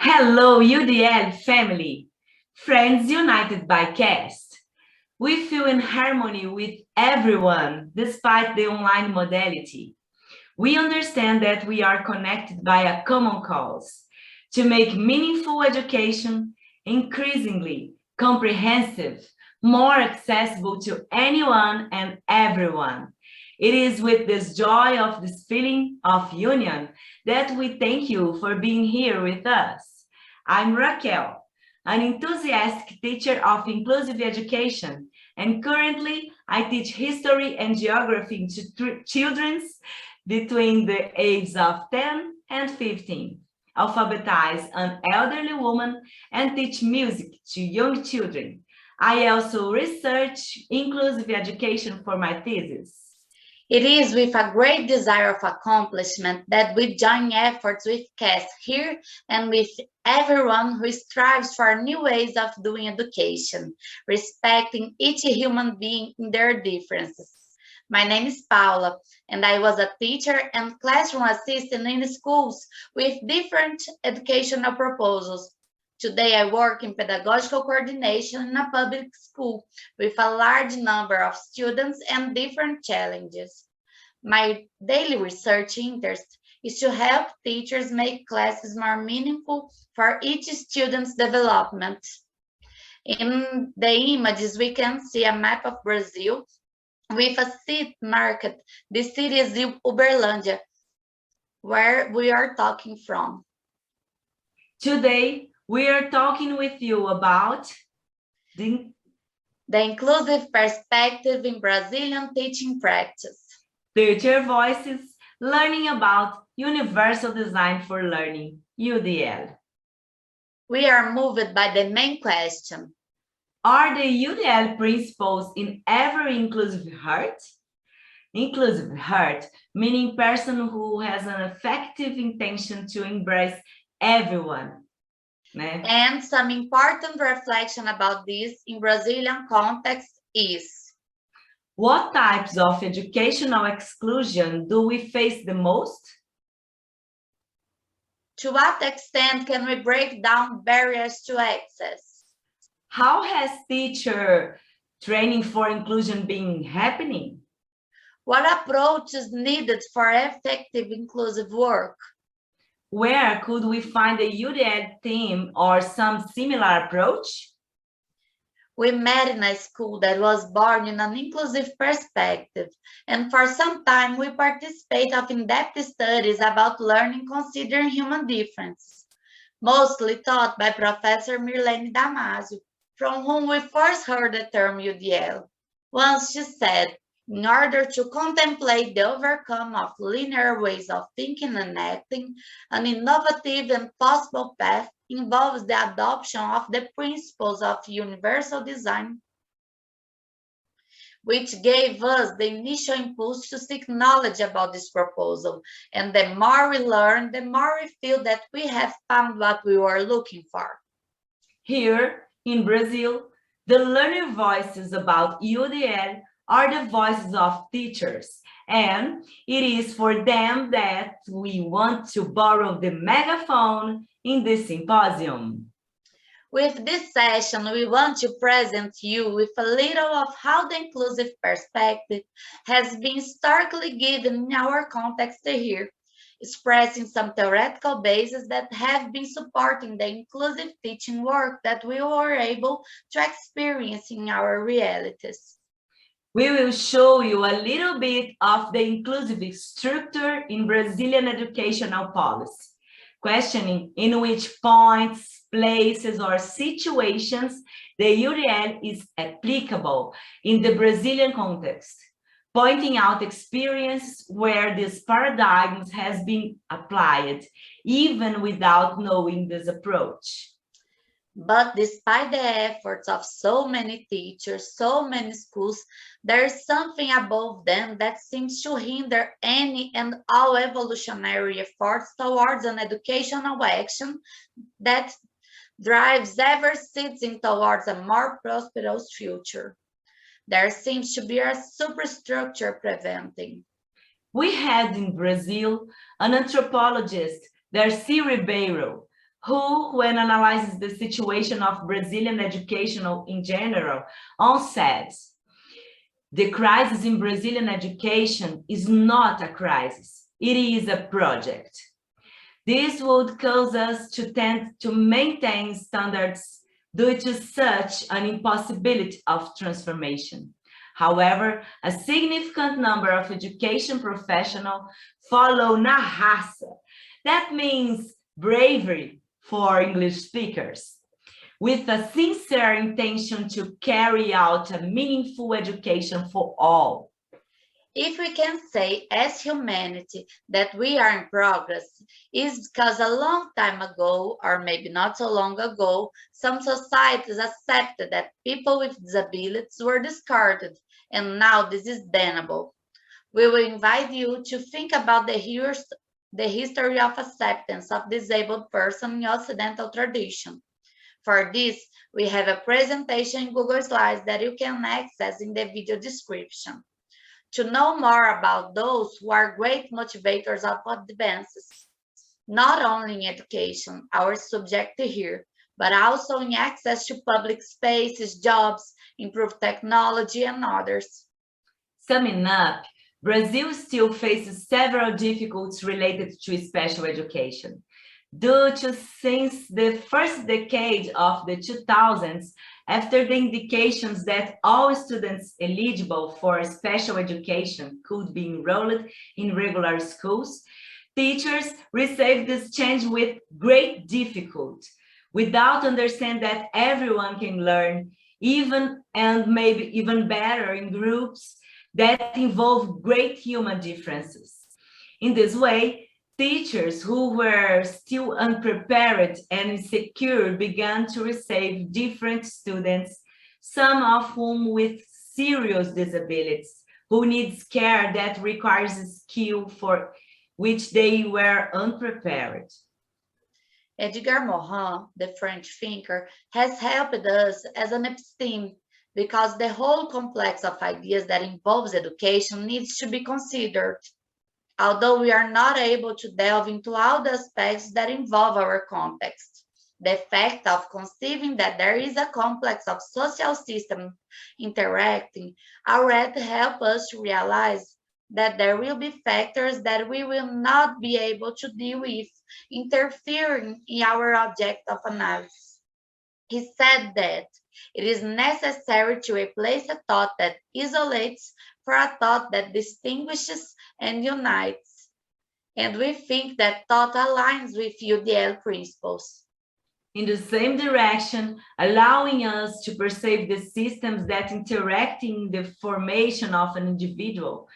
Hello, UDL family, friends united by caste. We feel in harmony with everyone despite the online modality. We understand that we are connected by a common cause to make meaningful education increasingly comprehensive, more accessible to anyone and everyone. It is with this joy of this feeling of union that we thank you for being here with us. I'm Raquel, an enthusiastic teacher of inclusive education, and currently I teach history and geography to children between the ages of 10 and 15, alphabetize an elderly woman, and teach music to young children. I also research inclusive education for my thesis. It is with a great desire of accomplishment that we join efforts with CAS here and with everyone who strives for new ways of doing education, respecting each human being in their differences. My name is Paula, and I was a teacher and classroom assistant in schools with different educational proposals. Today, I work in pedagogical coordination in a public school with a large number of students and different challenges. My daily research interest is to help teachers make classes more meaningful for each student's development. In the images, we can see a map of Brazil with a seat marked. The city is Uberlândia, where we are talking from. Today, we are talking with you about the inclusive perspective in Brazilian teaching practice. Teacher Voices, learning about Universal Design for Learning, UDL. We are moved by the main question. Are the UDL principles in every inclusive heart? Inclusive heart, meaning person who has an effective intention to embrace everyone. And some important reflection about this in Brazilian context is: what types of educational exclusion do we face the most? To what extent can we break down barriers to access? How has teacher training for inclusion been happening? What approach is needed for effective inclusive work? Where could we find a UDL team or some similar approach? We met in a school that was born in an inclusive perspective, and for some time we participated in in-depth studies about learning considering human differences, mostly taught by Professor Miranda Damasio, from whom we first heard the term UDL. Once she said, in order to contemplate the overcome of linear ways of thinking and acting, an innovative and possible path involves the adoption of the principles of universal design, which gave us the initial impulse to seek knowledge about this proposal. And the more we learn, the more we feel that we have found what we were looking for. Here in Brazil, the learner voices about UDL are the voices of teachers, and it is for them that we want to borrow the megaphone in this symposium. With this session, we want to present you with a little of how the inclusive perspective has been starkly given in our context here, expressing some theoretical bases that have been supporting the inclusive teaching work that we were able to experience in our realities. We will show you a little bit of the inclusive structure in Brazilian educational policy, questioning in which points, places, or situations the UDL is applicable in the Brazilian context, pointing out experience where this paradigm has been applied, even without knowing this approach. But despite the efforts of so many teachers, so many schools, there is something above them that seems to hinder any and all evolutionary efforts towards an educational action that drives ever citizen towards a more prosperous future. There seems to be a superstructure preventing. We had in Brazil an anthropologist, Darcy Ribeiro, who, when analyzes the situation of Brazilian education in general, says, the crisis in Brazilian education is not a crisis, it is a project. This would cause us to tend to maintain standards due to such an impossibility of transformation. However, a significant number of education professionals follow na raça. That means bravery for English speakers, with a sincere intention to carry out a meaningful education for all. If we can say as humanity that we are in progress, is because a long time ago, or maybe not so long ago, some societies accepted that people with disabilities were discarded, and now this is bannable. We will invite you to think about the history of acceptance of disabled person in Occidental tradition. For this, we have a presentation in Google Slides that you can access in the video description. To know more about those who are great motivators of advances, not only in education, our subject here, but also in access to public spaces, jobs, improved technology, and others. Summing up, Brazil still faces several difficulties related to special education. Due to since the first decade of the 2000s, after the indications that all students eligible for special education could be enrolled in regular schools, teachers received this change with great difficulty, without understanding that everyone can learn, even and maybe even better in groups that involve great human differences. In this way, teachers who were still unprepared and insecure began to receive different students, some of whom with serious disabilities, who needs care that requires skill for which they were unprepared. Edgar Morin, the French thinker, has helped us as an episteme because the whole complex of ideas that involves education needs to be considered. Although we are not able to delve into all the aspects that involve our context, the fact of conceiving that there is a complex of social systems interacting already helps us to realize that there will be factors that we will not be able to deal with interfering in our object of analysis. He said that it is necessary to replace a thought that isolates for a thought that distinguishes and unites. And we think that thought aligns with UDL principles. In the same direction, allowing us to perceive the systems that interact in the formation of an individual,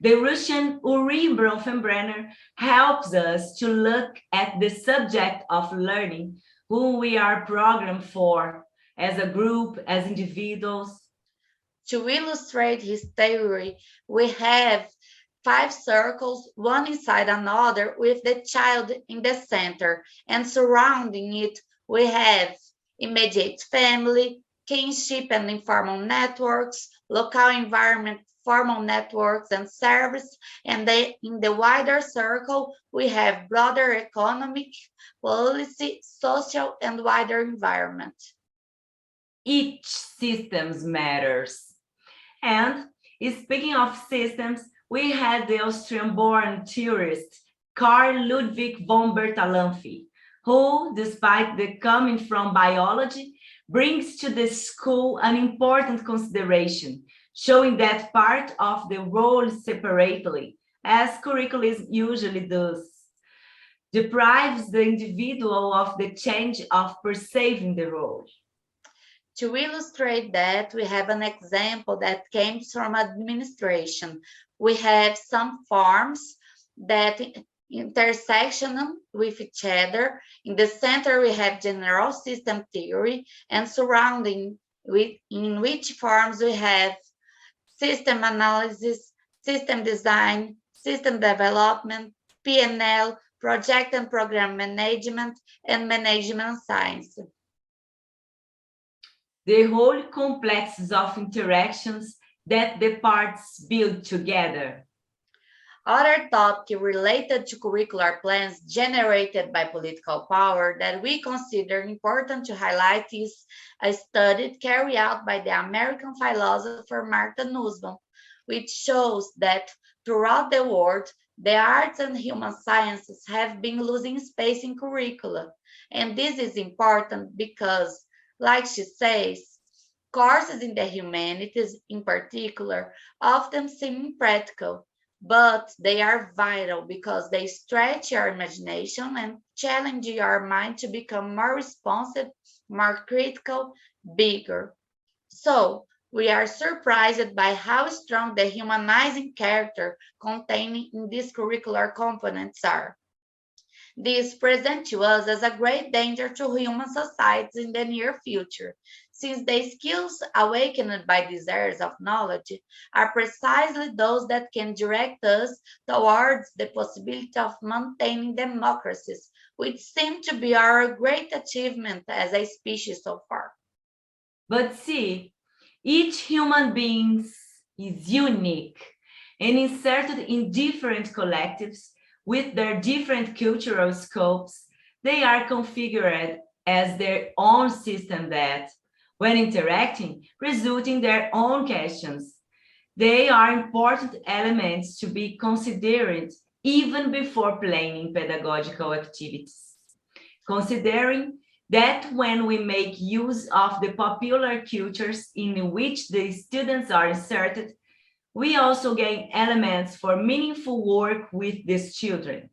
the Russian Uri Bronfenbrenner helps us to look at the subject of learning, who we are programmed for, as a group, as individuals. To illustrate his theory, we have 5 circles, one inside another, with the child in the center, and surrounding it, we have immediate family, kinship and informal networks, local environment, formal networks and service, and in the wider circle, we have broader economic, policy, social, and wider environment. Each system matters. And speaking of systems, we had the Austrian-born theorist Carl Ludwig von Bertalanffy, who, despite the coming from biology, brings to the school an important consideration, showing that part of the role separately, as curriculum usually does, deprives the individual of the change of perceiving the role. To illustrate that, we have an example that came from administration. We have some forms that intersection with each other. In the center, we have general system theory, and surrounding in which forms we have system analysis, system design, system development, P&L, project and program management, and management science. The whole complexes of interactions that the parts build together. Other topic related to curricular plans generated by political power that we consider important to highlight is a study carried out by the American philosopher Martha Nussbaum, which shows that throughout the world, the arts and human sciences have been losing space in curricula. And this is important because, like she says, courses in the humanities in particular often seem impractical, but they are vital because they stretch your imagination and challenge your mind to become more responsive, more critical, bigger. So, we are surprised by how strong the humanizing character contained in these curricular components are. This presents to us as a great danger to human societies in the near future, since the skills awakened by desires of knowledge are precisely those that can direct us towards the possibility of maintaining democracies, which seem to be our great achievement as a species so far. But see, each human being is unique and inserted in different collectives with their different cultural scopes. They are configured as their own system that, when interacting, result in their own questions. They are important elements to be considered even before planning pedagogical activities. Considering that when we make use of the popular cultures in which the students are inserted, we also gain elements for meaningful work with these children.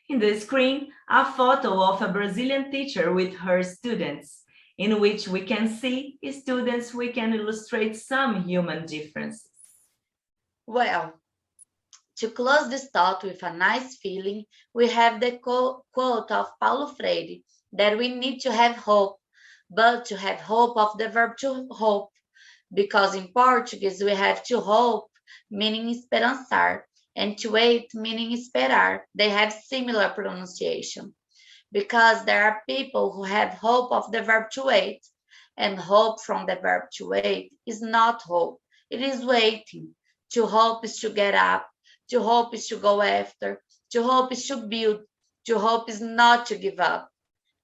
In the screen, a photo of a Brazilian teacher with her students, in which we can see students we can illustrate some human differences. Well, to close this thought with a nice feeling, we have the quote of Paulo Freire that we need to have hope, but to have hope of the verb to hope, because in Portuguese we have to hope, meaning esperançar, and to wait, meaning esperar. They have similar pronunciation because there are people who have hope of the verb to wait, and hope from the verb to wait is not hope, it is waiting. To hope is to get up, to hope is to go after, to hope is to build, to hope is not to give up,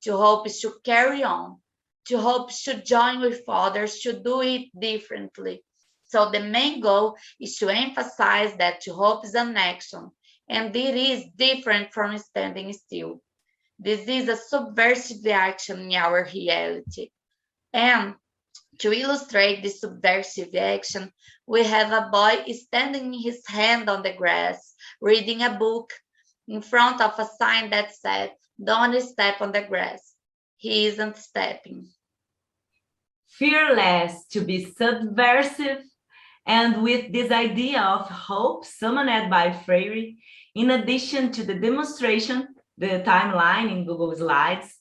to hope is to carry on, to hope is to join with others to do it differently. So the main goal is to emphasize that to hope is an action, and it is different from standing still. This is a subversive action in our reality. And to illustrate this subversive action, we have a boy standing his hand on the grass, reading a book in front of a sign that said, "Don't step on the grass." He isn't stepping. Fearless to be subversive, and with this idea of hope summoned by Freire, in addition to the demonstration, the timeline in Google Slides,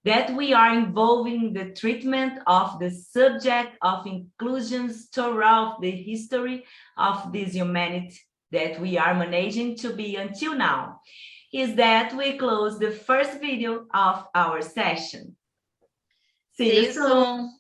that we are involving the treatment of the subject of inclusions throughout the history of this humanity that we are managing to be until now, is that we close the first video of our session. See you soon.